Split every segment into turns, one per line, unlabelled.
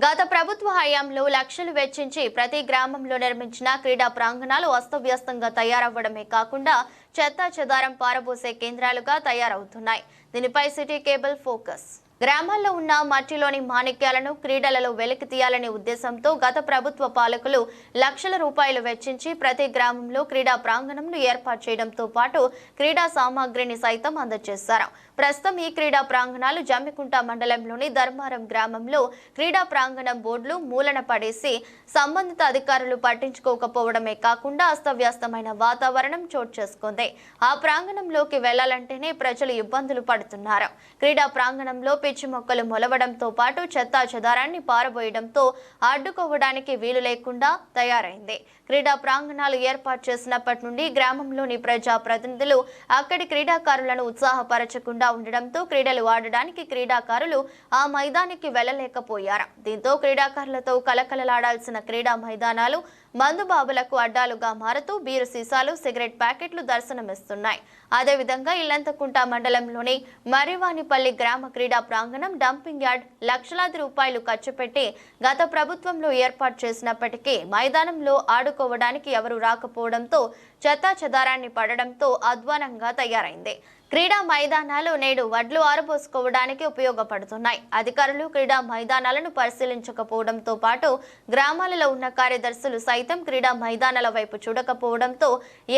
గత ప్రభుత్వ హయాంలో లక్షలు వెచ్చించి ప్రతి గ్రామంలో నిర్మించిన క్రీడా ప్రాంగణాలు అస్తవ్యస్తంగా తయారవ్వడమే కాకుండా చెత్తా చెదారం పారబోసే కేంద్రాలుగా తయారవుతున్నాయి. దీనిపై సిటీ కేబుల్ ఫోకస్. గ్రామాల్లో ఉన్న మట్టిలోని మాణిక్యాలను క్రీడలలో వెలికి తీయాలనే ఉద్దేశంతో గత ప్రభుత్వ పాలకులు లక్షల రూపాయలు వెచ్చించి ప్రతి గ్రామంలో క్రీడా ప్రాంగణంను ఏర్పాటు చేయడంతో పాటు క్రీడా సామాగ్రిని సైతం అందజేశారు. ప్రస్తుతం ఈ క్రీడా ప్రాంగణాలు జమ్మికుంట మండలంలోని ధర్మారం గ్రామంలో క్రీడా ప్రాంగణం బోర్డులు మూలన పడేసి సంబంధిత అధికారులు పట్టించుకోకపోవడమే కాకుండా అస్తవ్యస్తమైన వాతావరణం చోటు చేసుకుంది. ఆ ప్రాంగణంలోకి వెళ్లాలంటేనే ప్రజలు ఇబ్బందులు పడుతున్నారు. క్రీడా ప్రాంగణంలో పిచ్చి మొక్కలు మొలవడంతో పాటు చెత్తా చెదారాన్ని పారబోయడంతో అడ్డుకోవడానికి వీలు లేకుండా తయారైంది. క్రీడా ప్రాంగణాలు ఏర్పాటు చేసినప్పటి నుండి గ్రామంలోని ప్రజా ప్రతినిధులు అక్కడి క్రీడాకారులను ఉత్సాహపరచకుండా ఉండడంతో క్రీడలు ఆడడానికి క్రీడాకారులు ఆ మైదానికి వెళ్లలేకపోయారు. దీంతో క్రీడాకారులతో కలకలలాడాల్సిన క్రీడా మైదానాలు మందుబాబులకు అడ్డాలుగా మారుతూ బీరు సీసాలు, సిగరెట్ ప్యాకెట్లు దర్శనమిస్తున్నాయి. అదేవిధంగా ఇల్లంతకుంట మండలంలోని మర్రివానిపల్లి గ్రామ క్రీడా ప్రాంగణం డంపింగ్ యార్డ్ లక్షలాది రూపాయలు ఖర్చు పెట్టి గత ప్రభుత్వంలో ఏర్పాటు చేసినప్పటికీ మైదానంలో ఆడుకోవడానికి ఎవరు రాకపోవడంతో చెత్తా చెదారాన్ని పడడంతో అధ్వానంగా తయారైంది. క్రీడా మైదానాలు నేడు వడ్లు ఆరబోసుకోవడానికి ఉపయోగపడుతున్నాయి. అధికారులు క్రీడా మైదానాలను పరిశీలించకపోవడంతో పాటు గ్రామాలలో ఉన్న కార్యదర్శులు సైతం క్రీడా మైదానాల వైపు చూడకపోవడంతో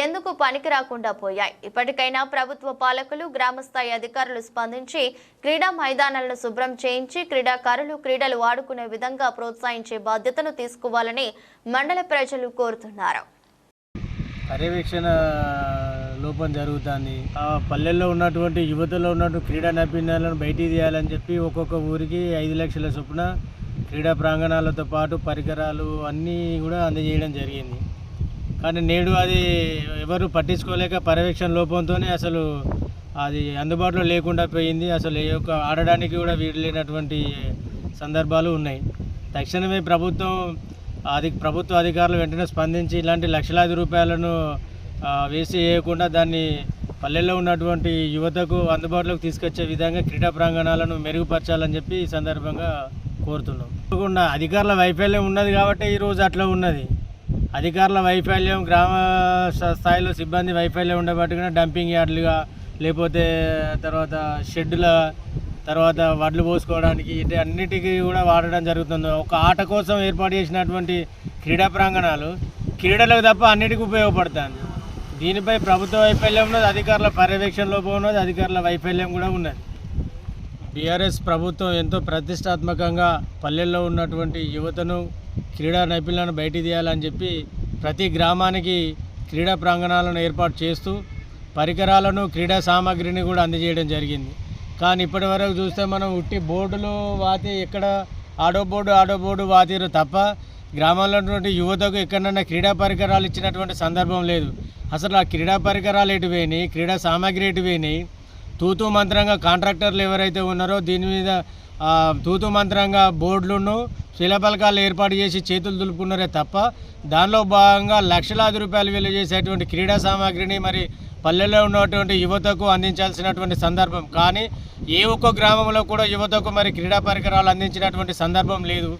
ఎందుకు పనికి రాకుండా పోయాయి. ఇప్పటికైనా ప్రభుత్వ పాలకులు, గ్రామస్థాయి అధికారులు స్పందించి క్రీడా మైదానాలను శుభ్రం చేయించి క్రీడాకారులు క్రీడలు ఆడుకునే విధంగా ప్రోత్సహించే బాధ్యతను తీసుకోవాలని మండల ప్రజలు కోరుతున్నారు.
పర్యవేక్షణ లోపం జరుగుతుంది. ఆ పల్లెల్లో ఉన్నటువంటి యువతలో ఉన్నటువంటి క్రీడా నైపుణ్యాలను బయటికి తీయాలని చెప్పి ఒక్కొక్క ఊరికి 5 లక్షల చొప్పున క్రీడా ప్రాంగణాలతో పాటు పరికరాలు అన్నీ కూడా అందజేయడం జరిగింది. కానీ నేడు అది ఎవరు పట్టించుకోలేక పర్యవేక్షణ లోపంతోనే అసలు అది అందుబాటులో లేకుండా పోయింది. అసలు ఆడడానికి కూడా వీలు లేనటువంటి సందర్భాలు ఉన్నాయి. తక్షణమే ప్రభుత్వ అధికారులు వెంటనే స్పందించి ఇలాంటి లక్షలాది రూపాయలను వేసి వేయకుండా దాన్ని పల్లెల్లో ఉన్నటువంటి యువతకు అందుబాటులోకి తీసుకొచ్చే విధంగా క్రీడా ప్రాంగణాలను మెరుగుపరచాలని చెప్పి ఈ సందర్భంగా కోరుతున్నాం. తప్పకుండా అధికారుల వైఫల్యం ఉన్నది కాబట్టి ఈరోజు అట్లా ఉన్నది. అధికారుల వైఫల్యం, గ్రామ స్థాయిలో సిబ్బంది వైఫల్యం ఉండబట్టుగా డంపింగ్ యార్డులుగా, లేకపోతే తర్వాత షెడ్డుల, తర్వాత వడ్లు పోసుకోవడానికి అన్నిటికీ కూడా వాడడం జరుగుతుంది. ఒక ఆట కోసం ఏర్పాటు చేసినటువంటి క్రీడా ప్రాంగణాలు క్రీడలకు తప్ప అన్నిటికీ ఉపయోగపడుతుంది. దీనిపై ప్రభుత్వ వైఫల్యం ఉన్నది, అధికారుల పర్యవేక్షణ లోపం ఉన్నది, అధికారుల వైఫల్యం కూడా ఉన్నది. బీఆర్ఎస్ ప్రభుత్వం ఎంతో ప్రతిష్టాత్మకంగా పల్లెల్లో ఉన్నటువంటి యువతను క్రీడా నైపుణ్యాలను బయటికి తీయాలని చెప్పి ప్రతి గ్రామానికి క్రీడా ప్రాంగణాలను ఏర్పాటు చేస్తూ పరికరాలను, క్రీడా సామాగ్రిని కూడా అందజేయడం జరిగింది. కానీ ఇప్పటి వరకు చూస్తే మనం ఉట్టి బోర్డులు వాతి ఎక్కడ ఆడో బోర్డు వాతిరు తప్ప గ్రామాల్లో ఉన్నటువంటి యువతకు ఎక్కడన్నా క్రీడా పరికరాలు ఇచ్చినటువంటి సందర్భం లేదు. అసలు ఆ క్రీడా పరికరాలు ఎటు పోయినాయి, క్రీడా సామాగ్రి ఎటు పోయినాయి? తూతూ మంత్రంగా కాంట్రాక్టర్లు ఎవరైతే ఉన్నారో దీని మీద తూతూ మంత్రంగా బోర్డులను, శిలాఫలకాలు ఏర్పాటు చేసి చేతులు దులుపుకున్నారే తప్ప దానిలో భాగంగా లక్షలాది రూపాయలు విలువ చేసేటువంటి క్రీడా సామాగ్రిని మరి పల్లెల్లో ఉన్నటువంటి యువతకు అందించాల్సినటువంటి సందర్భం. కానీ ఏ ఒక్క గ్రామంలో కూడా యువతకు మరి క్రీడా పరికరాలు అందించినటువంటి సందర్భం లేదు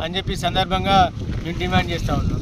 అని చెప్పి సందర్భంగా మేము డిమాండ్ చేస్తూ ఉన్నాం.